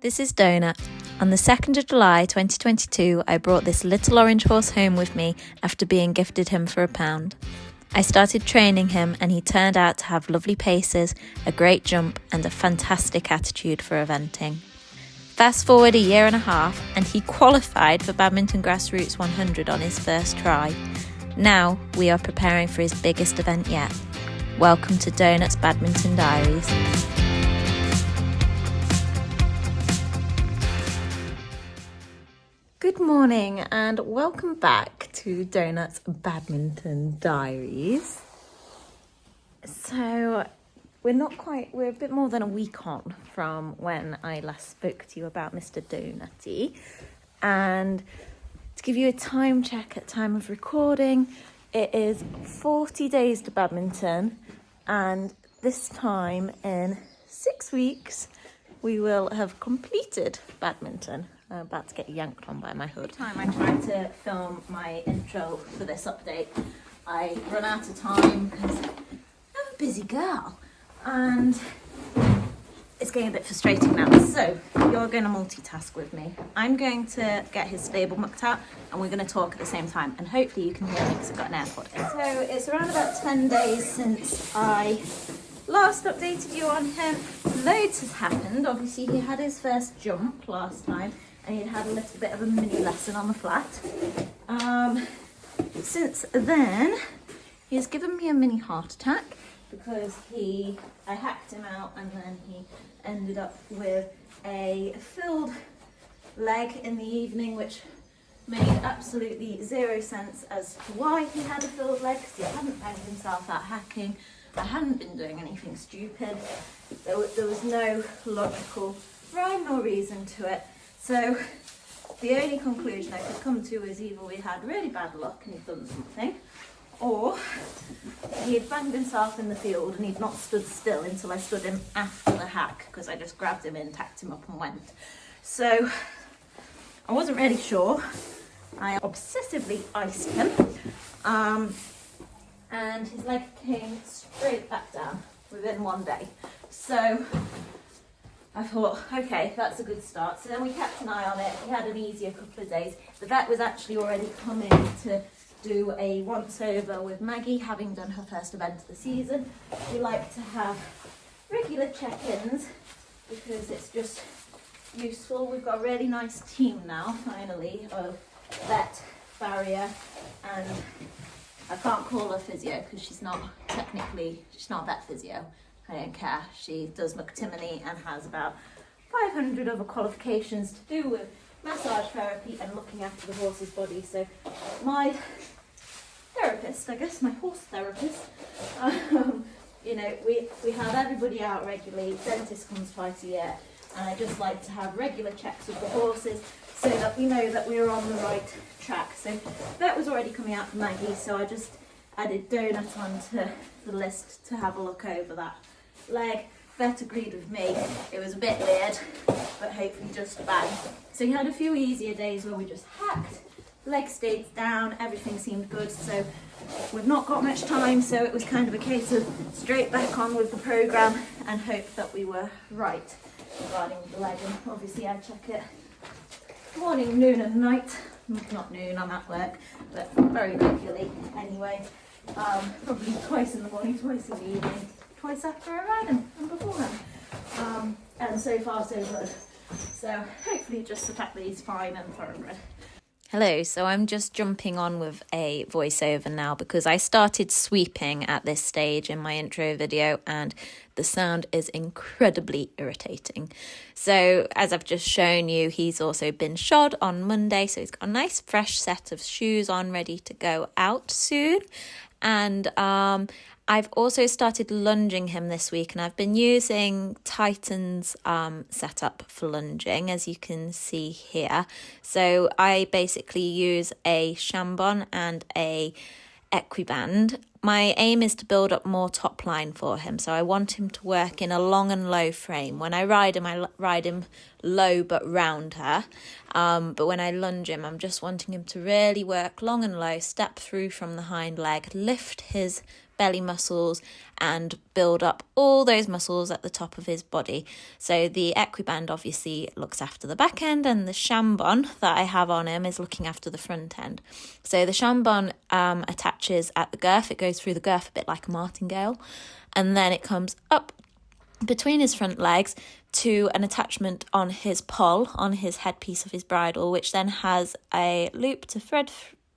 This is Donut. On the 2nd of July 2022, I brought this little orange horse home with me after being gifted him for £1. I started training him and he turned out to have lovely paces, a great jump and a fantastic attitude for eventing. Fast forward a year and a half and he qualified for Badminton Grassroots 100 on his first try. Now we are preparing for his biggest event yet. Welcome to Donut's Badminton Diaries. Good morning and welcome back to Donut's Badminton Diaries. So we're a bit more than a week on from when I last spoke to you about Mr. Donutty. And to give you a time check at time of recording, it is 40 days to badminton, and this time in 6 weeks we will have completed badminton. I'm about to get yanked on by my hood. Every time I try to film my intro for this update, I run out of time because I'm a busy girl and it's getting a bit frustrating now. So you're going to multitask with me. I'm going to get his stable mucked out and we're going to talk at the same time, and hopefully you can hear me because I've got an AirPod in. So it's around about 10 days since I last updated you on him. Loads has happened. Obviously he had his first jump last time and he'd had a little bit of a mini lesson on the flat. Since then, he's given me a mini heart attack because I hacked him out and then he ended up with a filled leg in the evening, which made absolutely zero sense as to why he had a filled leg, because he hadn't banged himself out hacking. I hadn't been doing anything stupid. There was no logical rhyme nor reason to it. So the only conclusion I could come to is either we had really bad luck and he'd done something, or he had banged himself in the field and he'd not stood still until I stood him after the hack, because I just grabbed him in, tacked him up and went. So I wasn't really sure. I obsessively iced him and his leg came straight back down within 1 day. So I thought, okay, that's a good start. So then we kept an eye on it. He had an easier couple of days. The vet was actually already coming to do a once over with Maggie, having done her first event of the season. We like to have regular check-ins because it's just useful. We've got a really nice team now, finally, of vet, barrier, and I can't call her physio because she's not vet physio. I don't care. She does McTimony and has about 500 other qualifications to do with massage therapy and looking after the horse's body. So my therapist, I guess, my horse therapist, we have everybody out regularly. Dentist comes twice a year, and I just like to have regular checks with the horses so that we know that we're on the right track. So that was already coming out for Maggie, so I just added Donut onto the list to have a look over that leg. Vet agreed with me. It was a bit weird, but hopefully just bang. So he had a few easier days where we just hacked, leg stayed down, everything seemed good. So we've not got much time, so it was kind of a case of straight back on with the programme and hope that we were right regarding the leg. And obviously I check it morning, noon and night. Not noon, I'm at work, but very regularly anyway. Probably twice in the morning, twice in the evening, twice after I ride him and beforehand. And so far so good. So hopefully just the fact that he's fine and thoroughbred. Hello, so I'm just jumping on with a voiceover now because I started sweeping at this stage in my intro video and the sound is incredibly irritating. So as I've just shown you, he's also been shod on Monday, so he's got a nice fresh set of shoes on ready to go out soon. And I've also started lunging him this week, and I've been using Titan's setup for lunging, as you can see here. So I basically use a Chambon and a Equiband. My aim is to build up more top line for him, so I want him to work in a long and low frame. When I ride him low but round her, but when I lunge him, I'm just wanting him to really work long and low, step through from the hind leg, lift his belly muscles and build up all those muscles at the top of his body. So the equiband obviously looks after the back end, and the shambon that I have on him is looking after the front end. So the shambon attaches at the girth. It goes through the girth a bit like a martingale, and then it comes up between his front legs to an attachment on his poll, on his headpiece of his bridle, which then has a loop to thread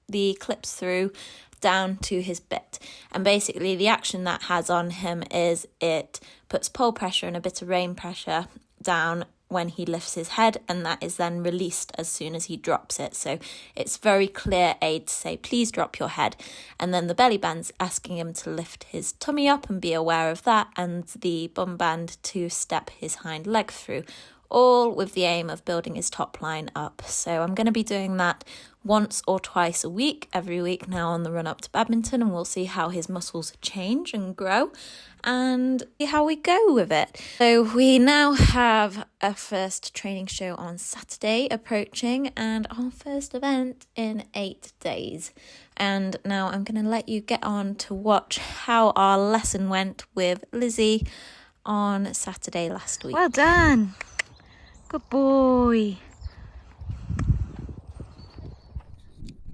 the clips through down to his bit. And basically the action that has on him is it puts pole pressure and a bit of rein pressure down when he lifts his head, and that is then released as soon as he drops it. So it's very clear aid to say, please drop your head. And then the belly band's asking him to lift his tummy up and be aware of that, and the bum band to step his hind leg through, all with the aim of building his top line up. So I'm going to be doing that once or twice a week, every week now on the run up to Badminton, and we'll see how his muscles change and grow and see how we go with it. So we now have a first training show on Saturday approaching, and our first event in 8 days. And now I'm going to let you get on to watch how our lesson went with Lizzie on Saturday last week. Well done. Good boy.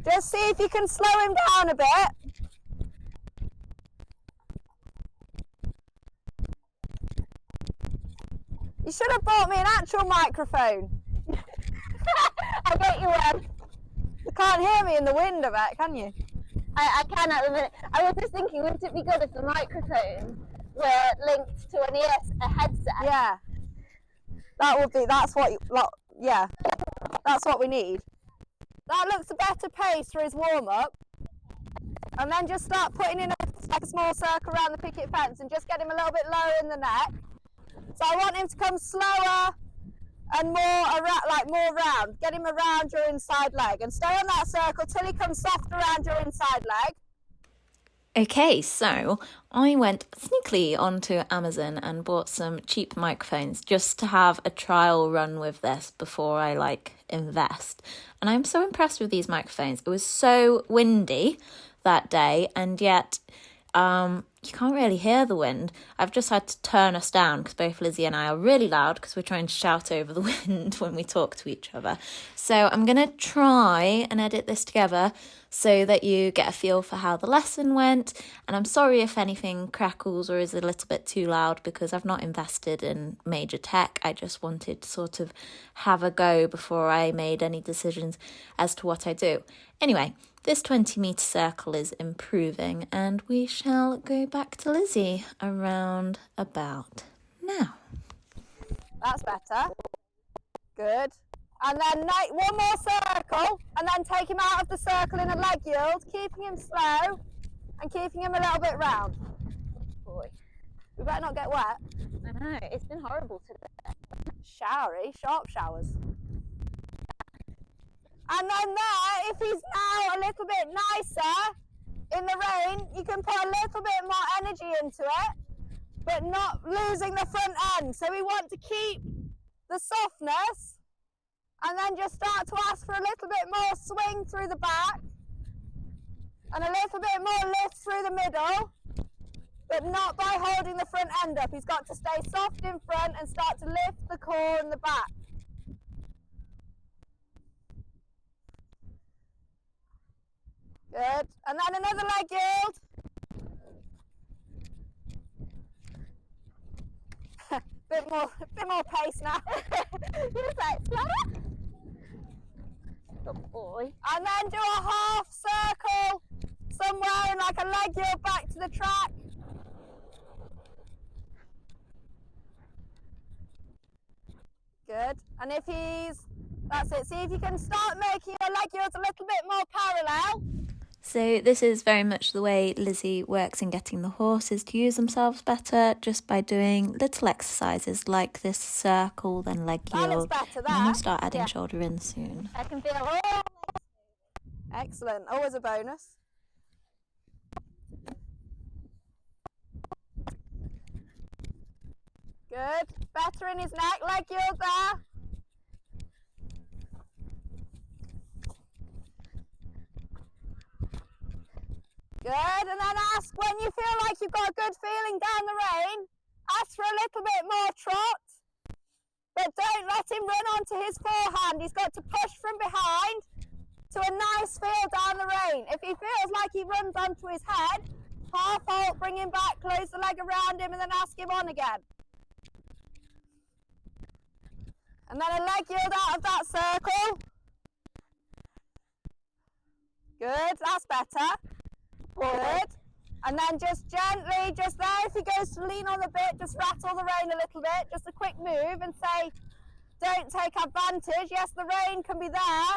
Just see if you can slow him down a bit. You should have bought me an actual microphone. I'll get you one. You can't hear me in the wind of it, can you? I can at the minute. I was just thinking, wouldn't it be good if the microphone were linked to a headset? Yeah. That's what we need. That looks a better pace for his warm-up. And then just start putting in a small circle around the picket fence and just get him a little bit lower in the neck. So I want him to come slower and more round. Get him around your inside leg and stay on that circle till he comes soft around your inside leg. Okay, so I went sneakily onto Amazon and bought some cheap microphones just to have a trial run with this before I invest. And I'm so impressed with these microphones. It was so windy that day, and yet you can't really hear the wind. I've just had to turn us down because both Lizzie and I are really loud because we're trying to shout over the wind when we talk to each other. So I'm going to try and edit this together so that you get a feel for how the lesson went. And I'm sorry if anything crackles or is a little bit too loud because I've not invested in major tech. I just wanted to sort of have a go before I made any decisions as to what I do. Anyway, this 20-metre circle is improving, and we shall go back to Lizzie around about now. That's better. Good. And then one more circle, and then take him out of the circle in a leg yield, keeping him slow and keeping him a little bit round. Boy. We better not get wet. I know, it's been horrible today. Showery, sharp showers. And then there, if he's now a little bit nicer in the rain, you can put a little bit more energy into it, but not losing the front end. So we want to keep the softness and then just start to ask for a little bit more swing through the back and a little bit more lift through the middle, but not by holding the front end up. He's got to stay soft in front and start to lift the core and the back. Good. And then another leg yield. bit more pace now. Just like slower. Good boy. And then do a half circle somewhere and like a leg yield back to the track. Good. And that's it. See if you can start making your leg yields a little bit more parallel. So this is very much the way Lizzie works in getting the horses to use themselves better, just by doing little exercises like this circle, then leg yield. Better, and then we'll start adding shoulder in soon. I can feel Excellent. Always a bonus. Good. Better in his neck. Leg yield there. Good, and then ask when you feel like you've got a good feeling down the rein, ask for a little bit more trot, but don't let him run onto his forehand. He's got to push from behind to a nice feel down the rein. If he feels like he runs onto his head, half halt, bring him back, close the leg around him and then ask him on again. And then a leg yield out of that circle. Good, that's better. Good. And then just gently, just there, if he goes to lean on the bit, just rattle the rein a little bit, just a quick move and say, don't take advantage. Yes, the rein can be there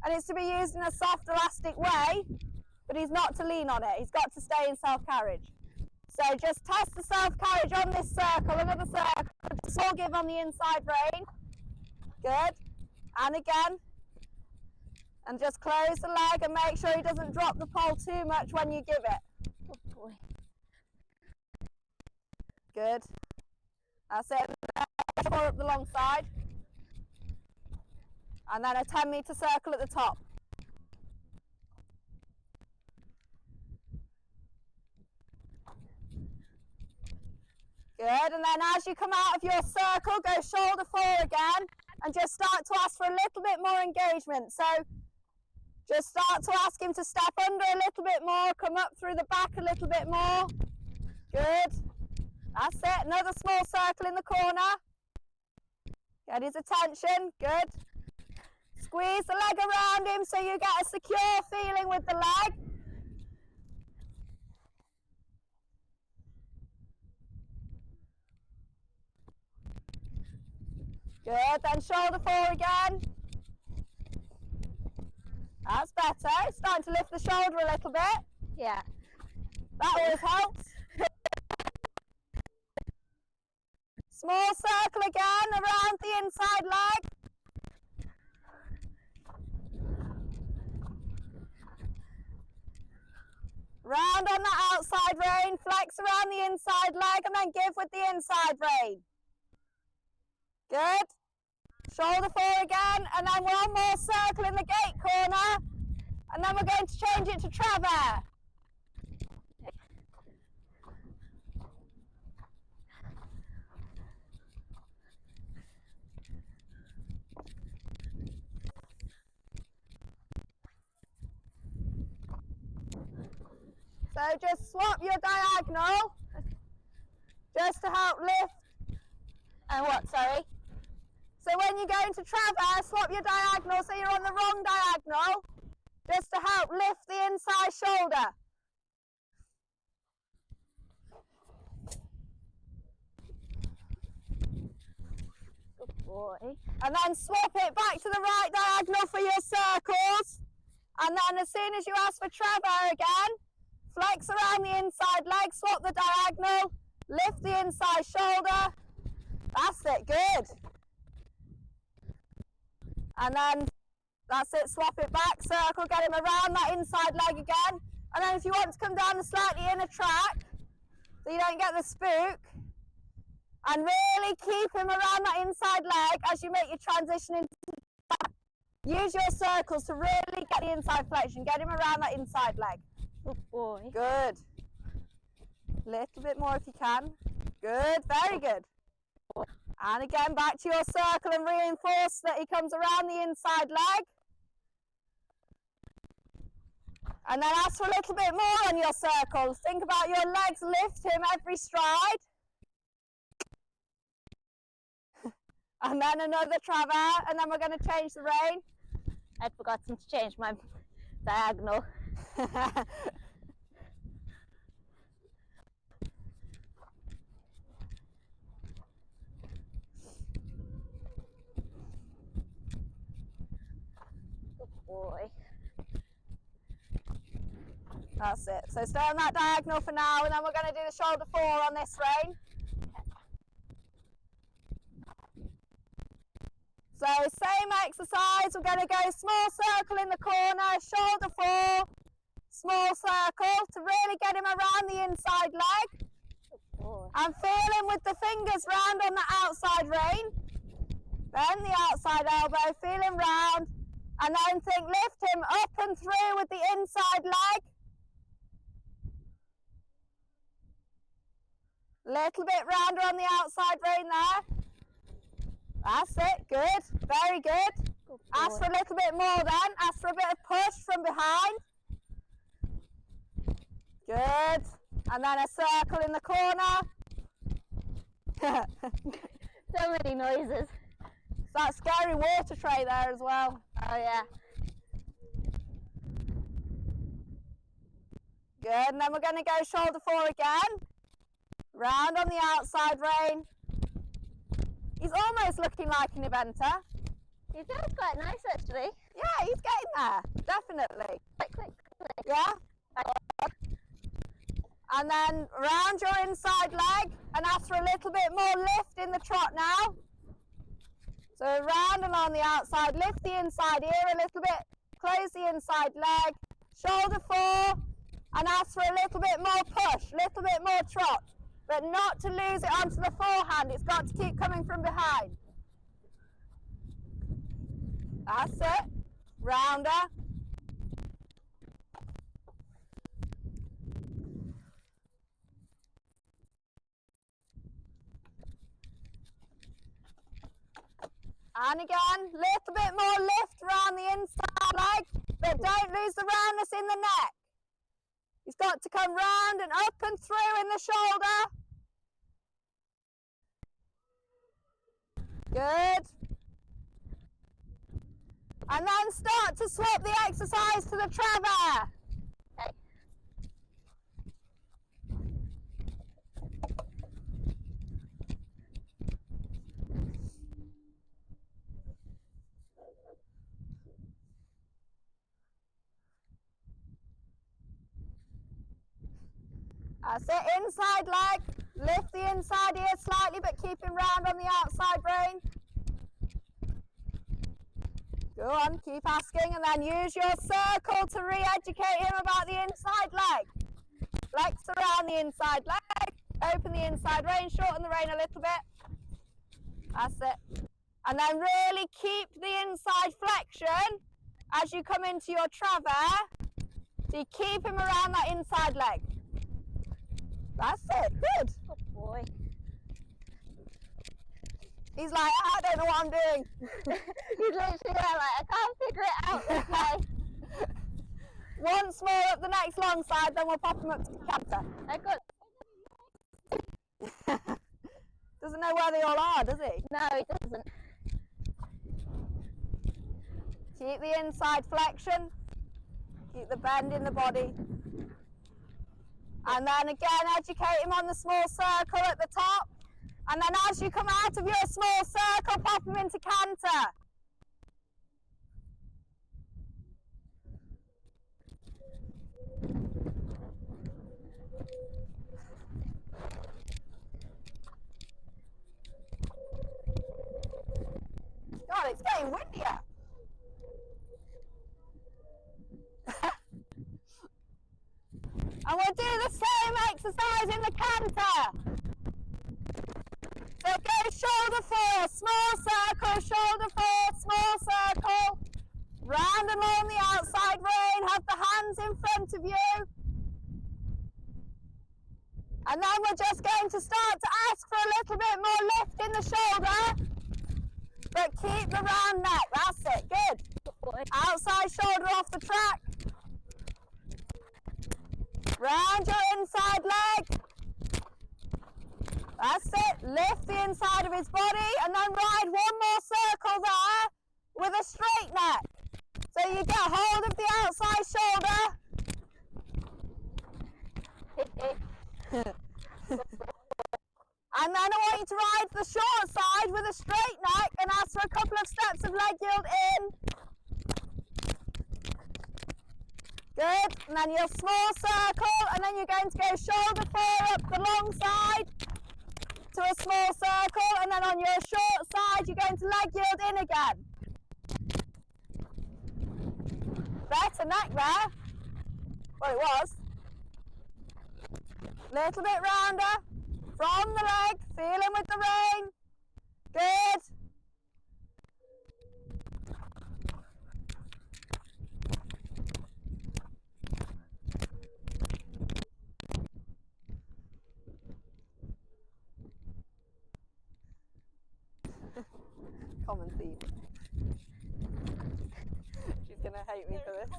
and it's to be used in a soft, elastic way, but he's not to lean on it. He's got to stay in self-carriage. So just test the self-carriage on this circle, another circle, small give on the inside rein. Good. And again. And just close the leg and make sure he doesn't drop the pole too much when you give it. Good boy. Good. That's it. More up the long side. And then a 10-metre circle at the top. Good, and then as you come out of your circle, go shoulder forward again and just start to ask for a little bit more engagement. So just start to ask him to step under a little bit more, come up through the back a little bit more. Good. That's it. Another small circle in the corner. Get his attention. Good. Squeeze the leg around him so you get a secure feeling with the leg. Good. Then shoulder forward again. That's better. It's starting to lift the shoulder a little bit. Yeah. That always helps. Small circle again around the inside leg. Round on the outside rein, flex around the inside leg and then give with the inside rein. Good. Shoulder forward again and then one more circle in the gate corner and then we're going to change it to travers. So just swap your diagonal just to help lift. And what, sorry? So when you go into travers, swap your diagonal so you're on the wrong diagonal, just to help lift the inside shoulder. Good boy. And then swap it back to the right diagonal for your circles. And then as soon as you ask for travers again, flex around the inside leg, swap the diagonal, lift the inside shoulder. That's it, good. And then that's it, swap it back, circle, get him around that inside leg again. And then if you want to come down the slightly inner track, so you don't get the spook, and really keep him around that inside leg as you make your transition into the track. Use your circles to really get the inside flexion, get him around that inside leg. Good boy. Good. Little bit more if you can. Good, very good. And again, back to your circle and reinforce that he comes around the inside leg. And then ask for a little bit more on your circles. Think about your legs, lift him every stride. And then another travers, and then we're going to change the rein. I'd forgotten to change my diagonal. Good boy. That's it. So stay on that diagonal for now, and then we're going to do the shoulder four on this rein. So same exercise, we're going to go small circle in the corner, shoulder four, small circle to really get him around the inside leg. And feel him with the fingers round on the outside rein. Then the outside elbow, feel him round, and then think lift him up and through with the inside leg. Little bit rounder on the outside rein there. That's it, good, very good. Ask for a little bit more then, ask for a bit of push from behind. Good, and then a circle in the corner. So many noises. It's that scary water tray there as well. Oh yeah. Good, and then we're going to go shoulder 4 again. Round on the outside rein. He's almost looking like an eventer. He feels quite nice actually. Yeah, he's getting there, definitely. Click, click, click. Yeah? And then round your inside leg and ask for a little bit more lift in the trot now. So round and on the outside, lift the inside ear a little bit, close the inside leg, shoulder 4, and ask for a little bit more push, little bit more trot, but not to lose it onto the forehand. It's got to keep coming from behind. That's it. Rounder. And again, little bit more lift around the inside leg, but don't lose the roundness in the neck. He's got to come round and up and through in the shoulder. Good. And then start to swap the exercise to the travers. Okay. That's it, inside leg, lift the inside ear slightly but keep him round on the outside rein. Go on, keep asking and then use your circle to re-educate him about the inside leg. Flex around the inside leg, open the inside rein, shorten the rein a little bit. That's it. And then really keep the inside flexion as you come into your travers. So you keep him around that inside leg. That's it, good. Good boy. He's like, I don't know what I'm doing. He's literally like, I can't figure it out this way. Once more up the next long side, then we'll pop him up to the canter. I got. Doesn't know where they all are, does he? No, he doesn't. Keep the inside flexion. Keep the bend in the body. And then again, educate him on the small circle at the top. And then as you come out of your small circle, pop him into canter. God, it's getting windier. And we'll do the same exercise in the canter. So go shoulder 4, small circle, shoulder 4, small circle. Round along the outside rein, have the hands in front of you. And then we're just going to start to ask for a little bit more lift in the shoulder. But keep the round neck, that's it, good. Outside shoulder off the track. Round your inside leg. That's it, lift the inside of his body and then ride one more circle there with a straight neck. So you get hold of the outside shoulder. And then I want you to ride the short side with a straight neck and ask for a couple of steps of leg yield in. Good, and then your small circle, and then you're going to go shoulder 4 up the long side to a small circle, and then on your short side, you're going to leg yield in again. Better neck there. Well, it was. Little bit rounder. From the leg, feeling with the rein. Good. on theme. She's going to hate me for this.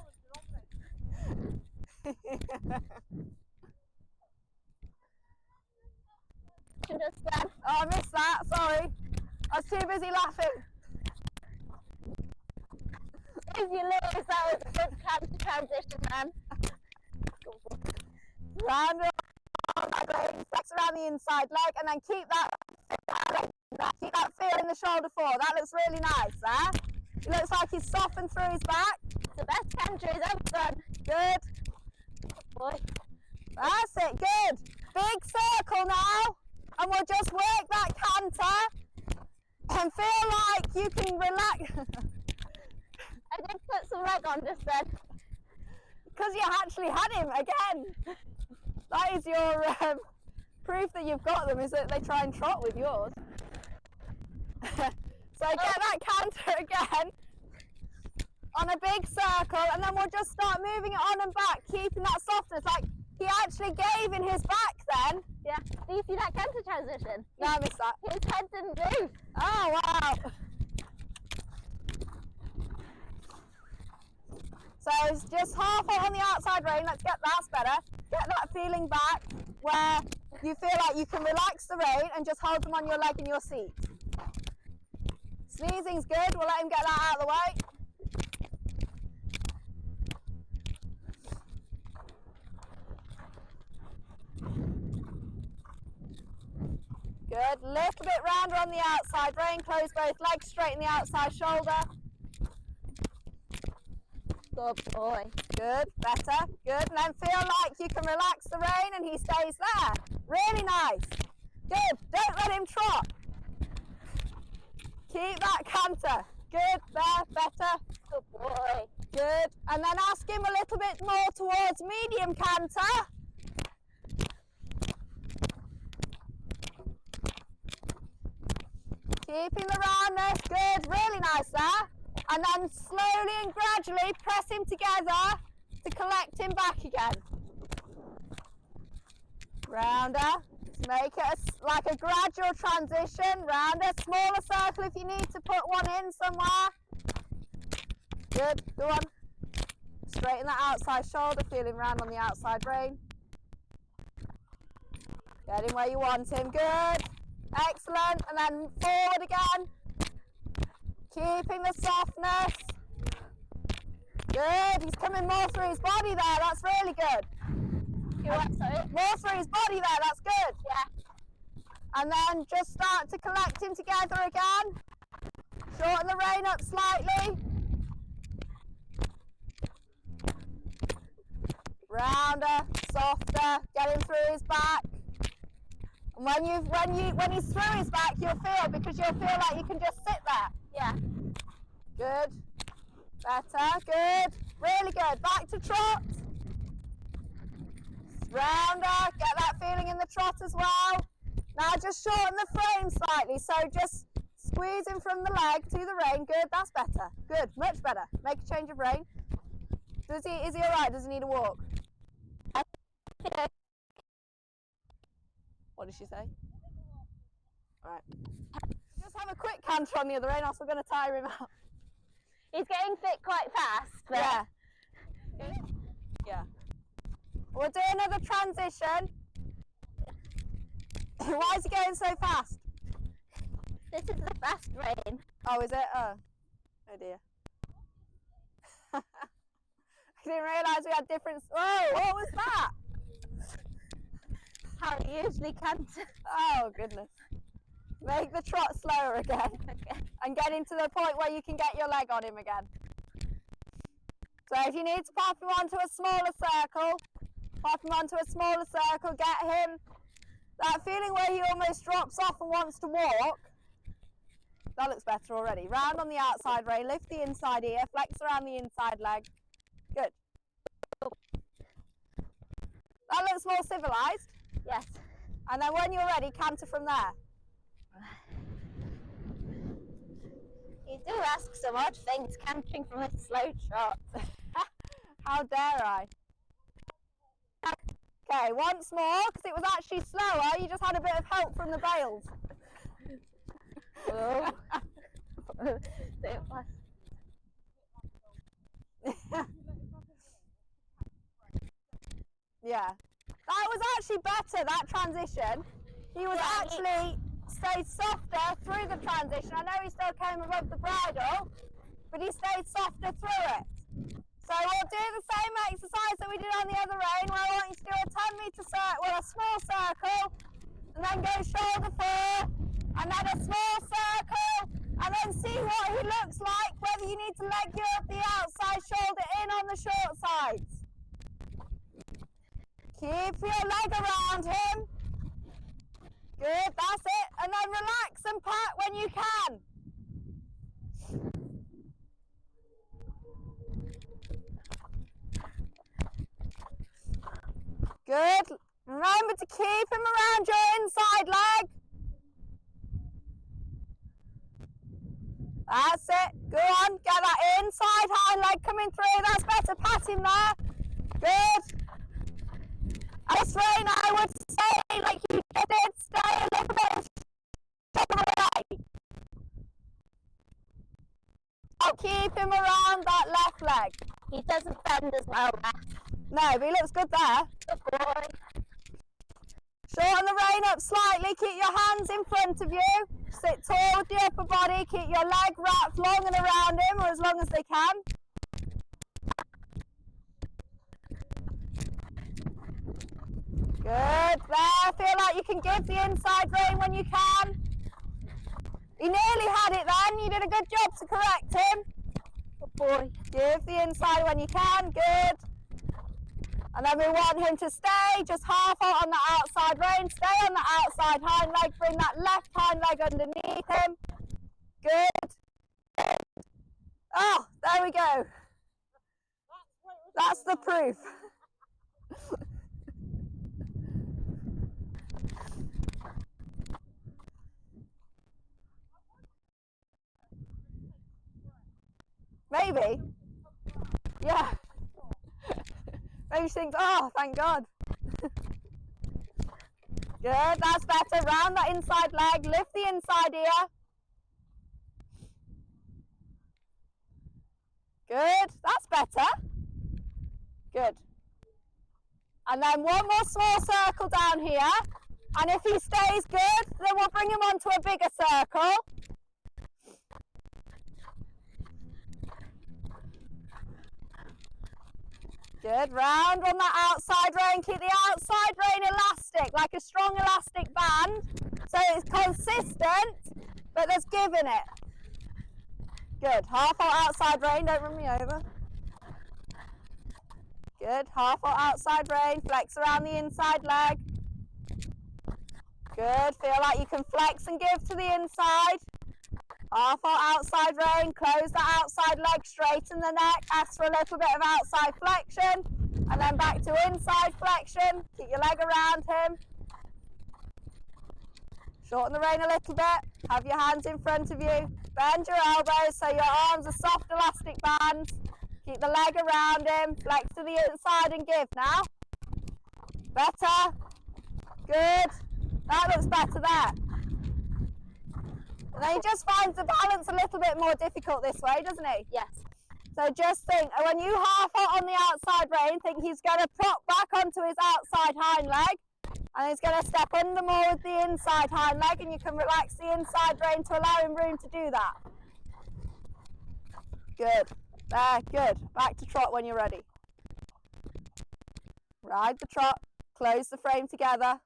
Understand? Oh, I missed that, sorry. I was too busy laughing. If you lose, that was a good transition, man. Round and round, flex around the inside leg, and then keep that feel in the shoulder forward. That looks really nice there. It looks like he's softened through his back. It's the best canter he's ever done. Good. Boy. That's it, good. Big circle now, and we'll just work that canter and feel like you can relax. I did put some leg on just then. Because you actually had him again. That is your proof that you've got them, is that they try and trot with yours. So get that canter again on a big circle, and then we'll just start moving it on and back, keeping that softness. Like he actually gave in his back then. Yeah. Do you see that canter transition? No, I missed that. His head didn't move. Oh, wow. So it's just half on the outside rein. Let's get that's better. Get that feeling back where you feel like you can relax the rein and just hold them on your leg in your seat. Sneezing's good. We'll let him get that out of the way. Good. Little bit rounder on the outside rein. Close both legs, straighten the outside shoulder. Good boy. Good, better, good. And then feel like you can relax the rein and he stays there. Really nice. Good, don't let him trot. Keep that canter. Good, there, better. Good boy. Good. And then ask him a little bit more towards medium canter. Keeping the roundness. Good, really nice there. And then slowly and gradually press him together to collect him back again. Rounder. Make it like a gradual transition. Rounder. Smaller circle if you need to put one in somewhere. Good. Go on. Straighten that outside shoulder. Feel him round on the outside rein. Get him where you want him. Good. Excellent. And then forward again. Keeping the softness. Good. He's coming more through his body there. That's really good. You're right, sorry. More through his body there. That's good. Yeah. And then just start to collect him together again. Shorten the rein up slightly. Rounder, softer. Get him through his back. And when he's through his back, you'll feel like you can just sit there. Yeah. Good. Better. Good. Really good. Back to trot. Rounder. Get that feeling in the trot as well. Now just shorten the frame slightly. So just squeeze him from the leg to the rein. Good. That's better. Good. Much better. Make a change of rein. Is he all right? Does he need a walk? What did she say? All right. Just have a quick canter on the other rein, else we're going to tire him out. He's getting fit quite fast. But Yeah. Yeah. We'll do another transition. Why is he going so fast? This is the fast rein. Oh, is it? Oh dear. I didn't realise we had different... Whoa, what was that? How he usually canter. Oh, goodness. Make the trot slower again. Okay. And get into the point where you can get your leg on him again. So if you need to pop him onto a smaller circle, get him that feeling where he almost drops off and wants to walk. That looks better already. Round on the outside rein, lift the inside ear, flex around the inside leg. Good. That looks more civilised. Yes. And then when you're ready, canter from there. You do ask some odd things, cantering from a slow trot. How dare I? Okay, once more, because it was actually slower. You just had a bit of help from the bales. Oh. Don't pass. Yeah, that was actually better, that transition. He was actually stayed softer through the transition. I know he still came above the bridle, but he stayed softer through it. So we'll do the same exercise that we did on the other rein, where I want you to do a 10-metre circle, well, a small circle, and then go shoulder four, and then a small circle, and then see what he looks like, whether you need to leg the outside shoulder in on the short sides. Keep your leg around him. Good, that's it. And then relax and pat when you can. Good. Remember to keep him around your inside leg. That's it. Go on, get that inside hind leg coming through. That's better. Pat him there. Good. This rein, I would say, like you did, stay a little bit away. I'll keep him around that left leg. He doesn't bend as well left. No, but he looks good there. Good boy. Shorten the rein up slightly, keep your hands in front of you. Sit tall with the upper body, keep your leg wrapped long and around him, or as long as they can. Good, there, feel like you can give the inside rein when you can. He nearly had it then, you did a good job to correct him. Good boy. Give the inside when you can, good. And then we want him to stay just half out on the outside rein, stay on the outside hind leg, bring that left hind leg underneath him. Good. Oh, there we go. That's the proof. Maybe. Yeah. Maybe she thinks, oh, thank God. Good, that's better. Round that inside leg, lift the inside ear. Good, that's better. Good. And then one more small circle down here. And if he stays good, then we'll bring him onto a bigger circle. Good, round on that outside rein, keep the outside rein elastic, like a strong elastic band, so it's consistent, but there's give in it. Good, half out outside rein, don't run me over. Good, half out outside rein, flex around the inside leg. Good, feel like you can flex and give to the inside. Half out outside rein, close the outside leg, straighten the neck, ask for a little bit of outside flexion, and then back to inside flexion, keep your leg around him. Shorten the rein a little bit, have your hands in front of you, bend your elbows so your arms are soft elastic bands, keep the leg around him, flex to the inside and give now. Better, good, that looks better there. And then he just finds the balance a little bit more difficult this way, doesn't he? Yes. So just think, when you half out on the outside rein, think he's going to prop back onto his outside hind leg, and he's going to step under more with the inside hind leg, and you can relax the inside rein to allow him room to do that. Good. There, good. Back to trot when you're ready. Ride the trot, close the frame together,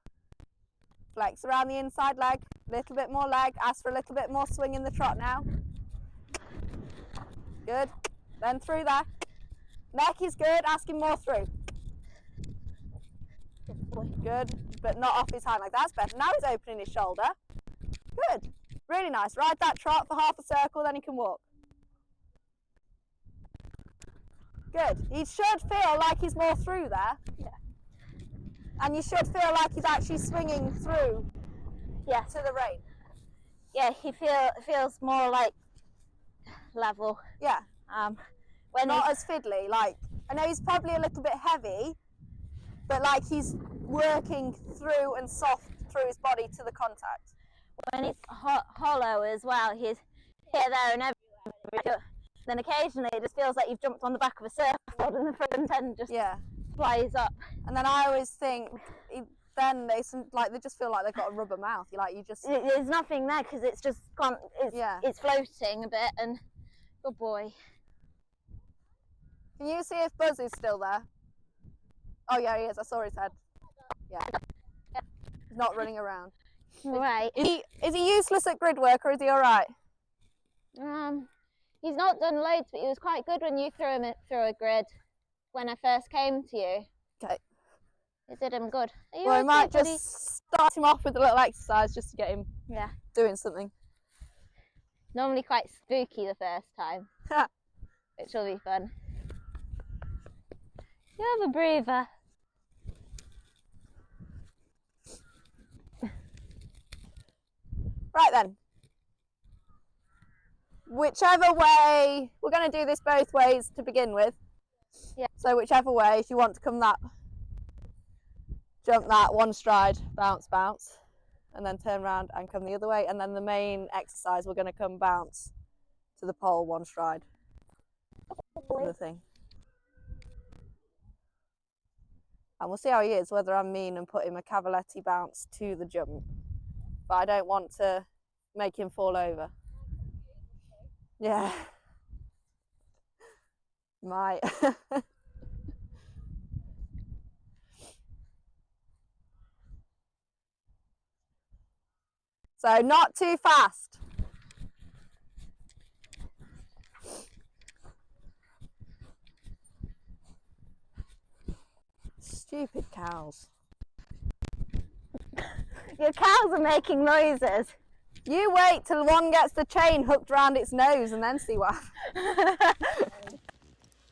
flex around the inside leg, little bit more leg, ask for a little bit more swing in the trot now. Good, then through there. Neck is good, asking more through. Good, but not off his hind leg, that's better. Now he's opening his shoulder. Good, really nice. Ride that trot for half a circle, then he can walk. Good, he should feel like he's more through there. Yeah. And you should feel like he's actually swinging through to the rein. Yeah, he feels more like level. Yeah. When not as fiddly. Like, I know he's probably a little bit heavy, but like he's working through and soft through his body to the contact. When it's hollow as well, here, there, and everywhere. Then occasionally it just feels like you've jumped on the back of a surfboard and the front end just flies up. And then I always think, then they just feel like they've got a rubber mouth. There's nothing there because it's just gone. It's floating a bit, and good boy. Can you see if Buzz is still there? Oh yeah, he is. I saw his head. Yeah. He's not running around. Right. Is he useless at grid work, or is he all right? He's not done loads, but he was quite good when you threw him through a grid when I first came to you. Okay. It did him good. Well, we might just start him off with a little exercise just to get him doing something. Normally quite spooky the first time, which will be fun. You have a breather. Right then. Whichever way, we're going to do this both ways to begin with. Yeah. So whichever way, if you want to come that, jump that, one stride, bounce, bounce, and then turn around and come the other way. And then the main exercise, we're going to come bounce to the pole, one stride. The thing. And we'll see how he is, whether I'm mean and put him a cavaletti bounce to the jump. But I don't want to make him fall over. Yeah. Might. So not too fast. Stupid cows. Your cows are making noises. You wait till one gets the chain hooked round its nose and then see what happens.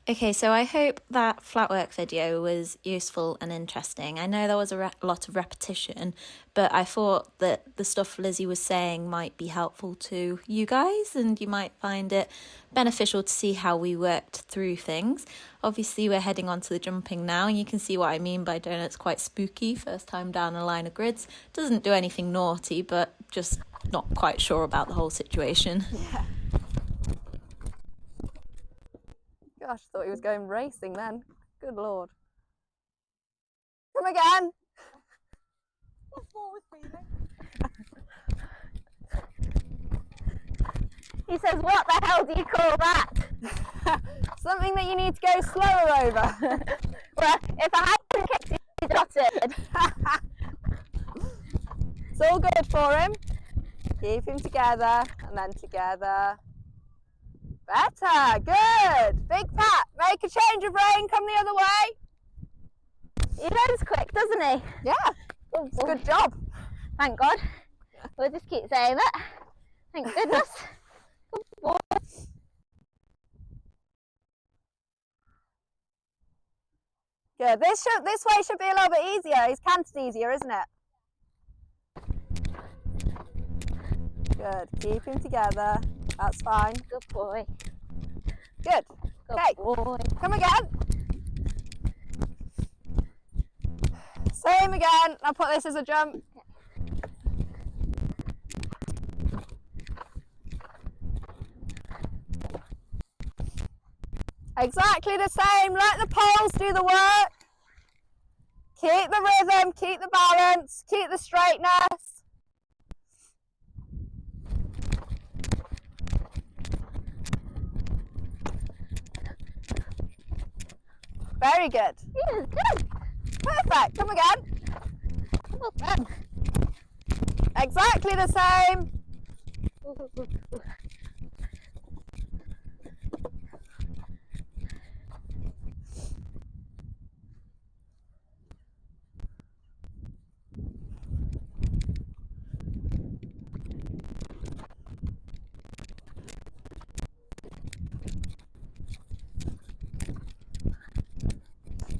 Okay, so I hope that Flatwork video was useful and interesting. I know there was a lot of repetition, but I thought that the stuff Lizzie was saying might be helpful to you guys, and you might find it beneficial to see how we worked through things. Obviously, we're heading on to the jumping now, and you can see what I mean by donuts quite spooky. First time down a line of grids. Doesn't do anything naughty, but just not quite sure about the whole situation. Yeah. Gosh, I thought he was going racing then. Good Lord. Come again. He says, what the hell do you call that? Something that you need to go slower over. Well, if I hadn't kicked it, he'd got it. It's all good for him. Keep him together and then together. Better, good. Big pat. Make a change of rein, come the other way. He learns quick, doesn't he? Yeah, it's a good job. Thank God. We'll just keep saying that. Thank goodness. Good boy. Good. This way should be a little bit easier. His canter's easier, isn't it? Good. Keep him together. That's fine. Good boy. Good. Good Okay. boy. Come again. Same again. I'll put this as a jump. Exactly the same. Let the poles do the work. Keep the rhythm, keep the balance, keep the straightness. Very good. Yeah, good. Perfect. Come again. Well done. Exactly the same.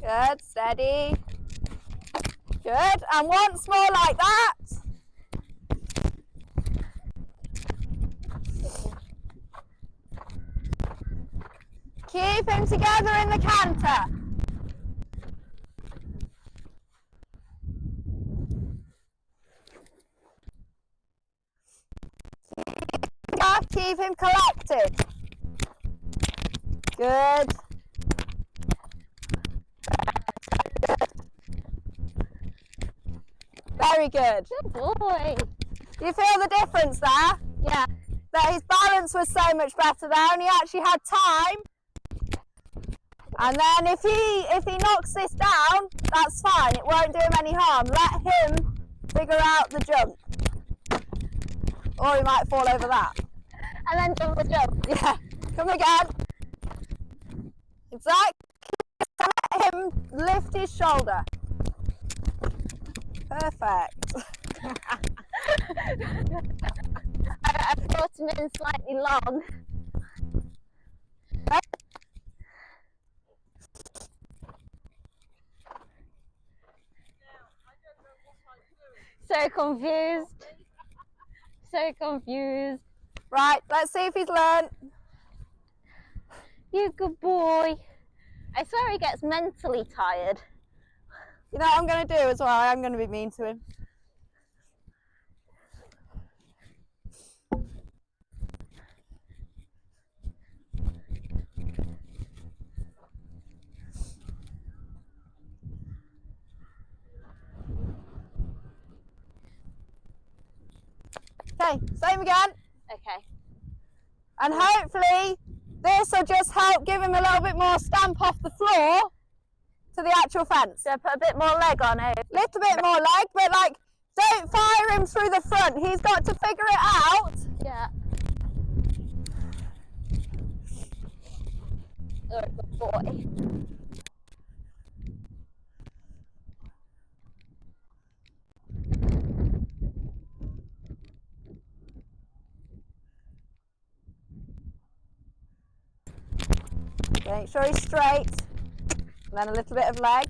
Good, steady. Good, and once more like that. Keep him together in the canter. Keep him and collected. Good. Very good. Good boy. Do you feel the difference there? Yeah. That his balance was so much better there and he actually had time. And then if he knocks this down, that's fine. It won't do him any harm. Let him figure out the jump. Or he might fall over that. And then jump the jump. Yeah. Come again. Exactly. Let him lift his shoulder. Perfect. I brought him in slightly long. So confused. So confused. Right, let's see if he's learned. You good boy. I swear he gets mentally tired. You know what I'm going to do as well? I'm going to be mean to him. Okay, same again. Okay. And hopefully this will just help give him a little bit more stamp off the floor to the actual fence. So put a bit more leg on it. Little bit more leg, but like, don't fire him through the front. He's got to figure it out. Yeah. You're a good boy. Make sure he's straight. And then a little bit of leg.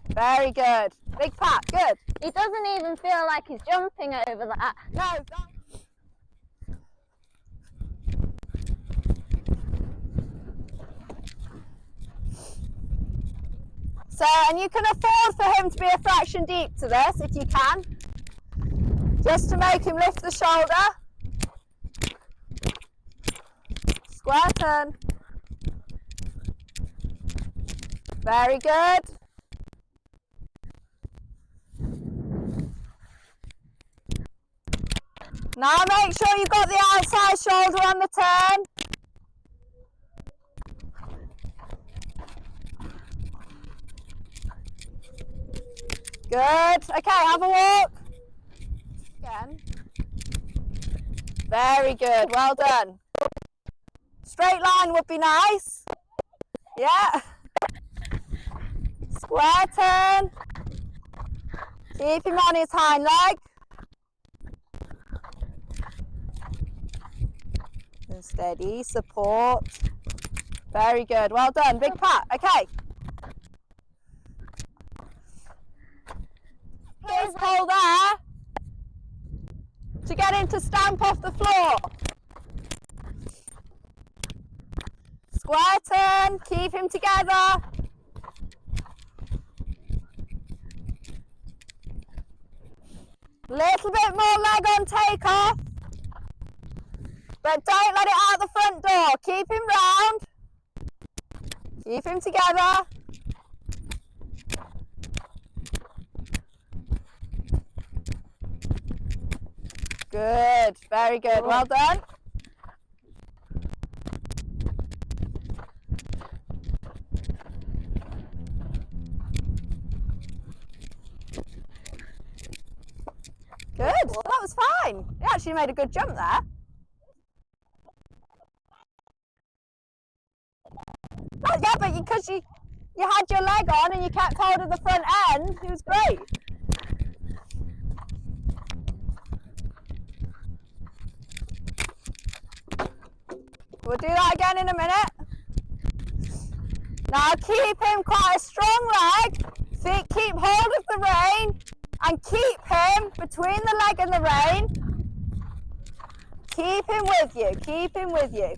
Very good. Big pat, good. He doesn't even feel like he's jumping over that. No, So, and you can afford for him to be a fraction deep to this if you can. Just to make him lift the shoulder. Square turn. Very good. Now make sure you've got the outside shoulder on the turn. Good. Okay, have a walk. Again. Very good. Well done. Straight line would be nice. Yeah. Square turn. Keep him on his hind leg. And steady, support. Very good. Well done. Big pat. Okay. His pole there to get him to stamp off the floor. Square turn. Keep him together. Little bit more leg on takeoff. But don't let it out the front door. Keep him round. Keep him together. Good. Very good. Well done. Good. That was fine. You actually made a good jump there. Well, yeah, but because you had your leg on and you kept hold of the front end, it was great. We'll do that again in a minute. Now keep him quite a strong leg. Keep hold of the rein and keep him between the leg and the rein. Keep him with you. Keep him with you.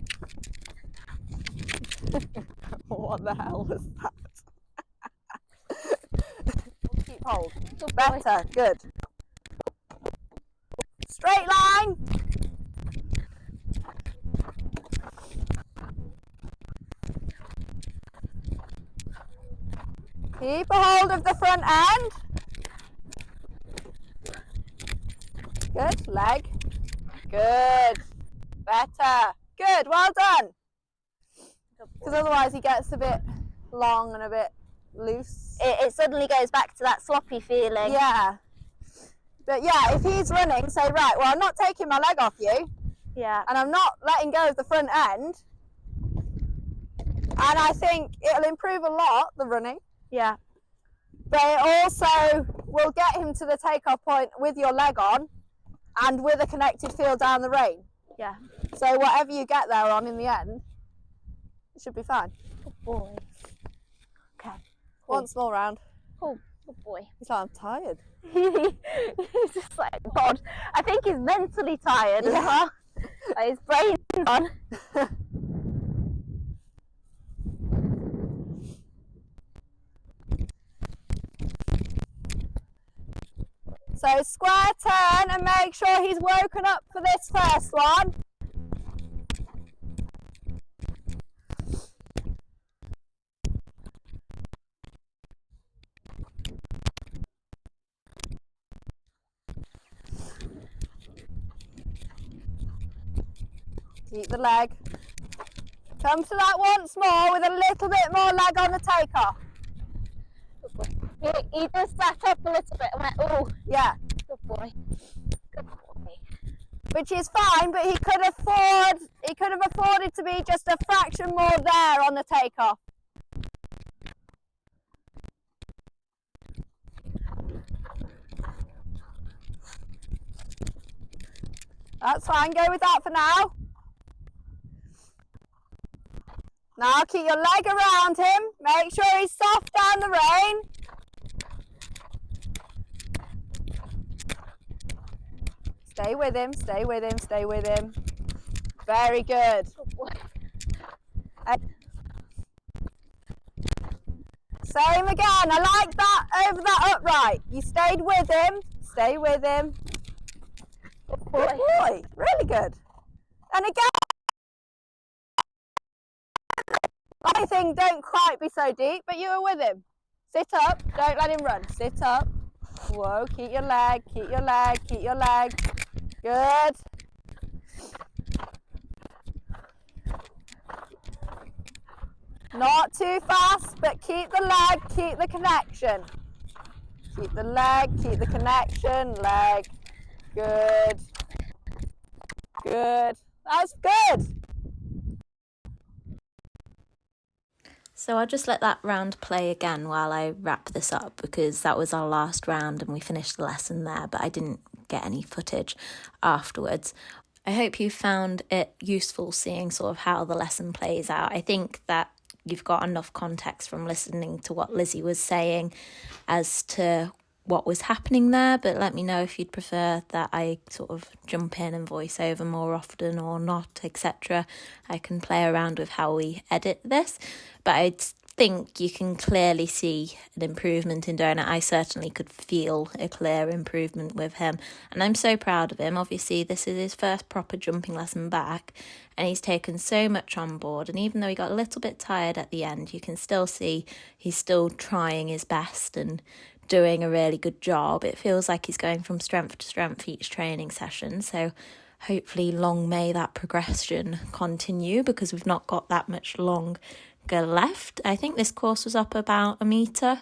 What the hell was that? Keep hold. Better. Good. Straight line. Keep a hold of the front end. Good, leg. Good. Better. Good, well done. Because otherwise he gets a bit long and a bit loose. It suddenly goes back to that sloppy feeling. Yeah. But yeah, if he's running, say, right, well, I'm not taking my leg off you. Yeah. And I'm not letting go of the front end. And I think it'll improve a lot, the running. Yeah. But it also will get him to the takeoff point with your leg on and with a connected feel down the rein. Yeah. So whatever you get there on in the end, it should be fine. Good boy. Okay. One small round. Oh, good boy. He's like, I'm tired. He's just like, God, I think he's mentally tired as well. Like his brain's on. So square turn and make sure he's woken up for this first one. Keep the leg. Come to that once more with a little bit more leg on the takeoff. He just sat up a little bit and went, oh, Yeah. good boy. Good boy. Which is fine, but he could have afforded to be just a fraction more there on the takeoff. That's fine, go with that for now. Now keep your leg around him, make sure he's soft down the rein. Stay with him, stay with him, stay with him. Very good. Same again, I like that over that upright. You stayed with him, stay with him. Good boy, really good. And again, I think don't quite be so deep, but you were with him. Sit up, don't let him run, sit up. Whoa, keep your leg, keep your leg, keep your leg. Good. Not too fast, but keep the leg, keep the connection. Keep the leg, keep the connection, leg. Good. Good. That's good. So I'll just let that round play again while I wrap this up, because that was our last round and we finished the lesson there, but I didn't get any footage afterwards. I hope you found it useful seeing sort of how the lesson plays out. I think that you've got enough context from listening to what Lizzie was saying as to what was happening there, but let me know if you'd prefer that I sort of jump in and voice over more often or not, etc. I can play around with how we edit this, but I think you can clearly see an improvement in Donut. I certainly could feel a clear improvement with him, and I'm so proud of him. Obviously, this is his first proper jumping lesson back, and he's taken so much on board, and even though he got a little bit tired at the end, you can still see he's still trying his best and doing a really good job. It feels like he's going from strength to strength each training session, so hopefully long may that progression continue, because we've not got that much longer left. I think this course was up about a metre,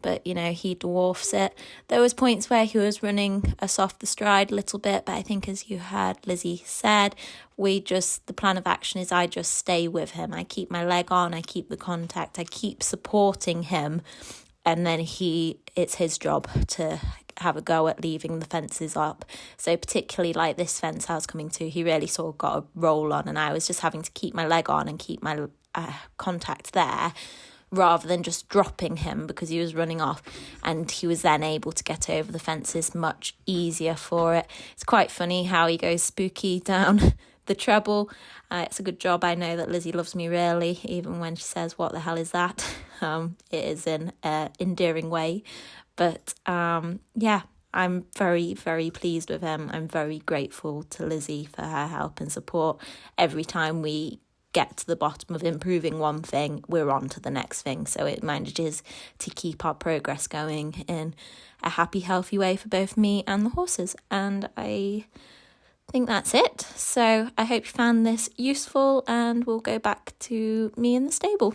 but you know, he dwarfs it. There was points where he was running us off the stride a little bit, but I think, as you heard Lizzie said, the plan of action is I just stay with him. I keep my leg on, I keep the contact, I keep supporting him, and then it's his job to have a go at leaving the fences up. So particularly like this fence I was coming to, he really sort of got a roll on, and I was just having to keep my leg on and keep my contact there, rather than just dropping him because he was running off, and he was then able to get over the fences much easier for it. It's quite funny how he goes spooky down the treble. It's a good job I know that Lizzie loves me really, even when she says, what the hell is that? It is in an endearing way. But yeah, I'm very, very pleased with him. I'm very grateful to Lizzie for her help and support every time we get to the bottom of improving one thing, we're on to the next thing. So it manages to keep our progress going in a happy, healthy way for both me and the horses. And I think that's it. So I hope you found this useful, and we'll go back to me in the stable.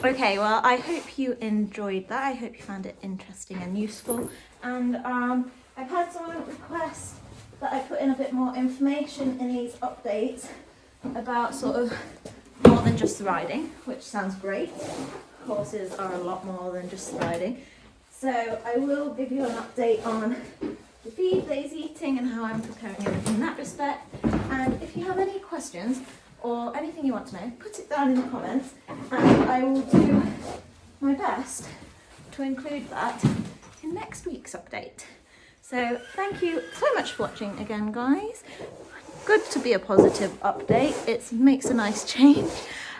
Okay, well, I hope you enjoyed that. I hope you found it interesting and useful. And I've had someone request that I put in a bit more information in these updates about sort of more than just the riding, which sounds great. Horses are a lot more than just the riding. So I will give you an update on the feed that he's eating and how I'm preparing him in that respect. And if you have any questions or anything you want to know, put it down in the comments, and I will do my best to include that in next week's update. So thank you so much for watching again, guys. Good to be a positive update. It makes a nice change,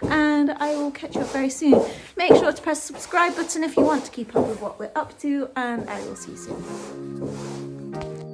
and I will catch you up very soon. Make sure to press the subscribe button if you want to keep up with what we're up to, and I will see you soon.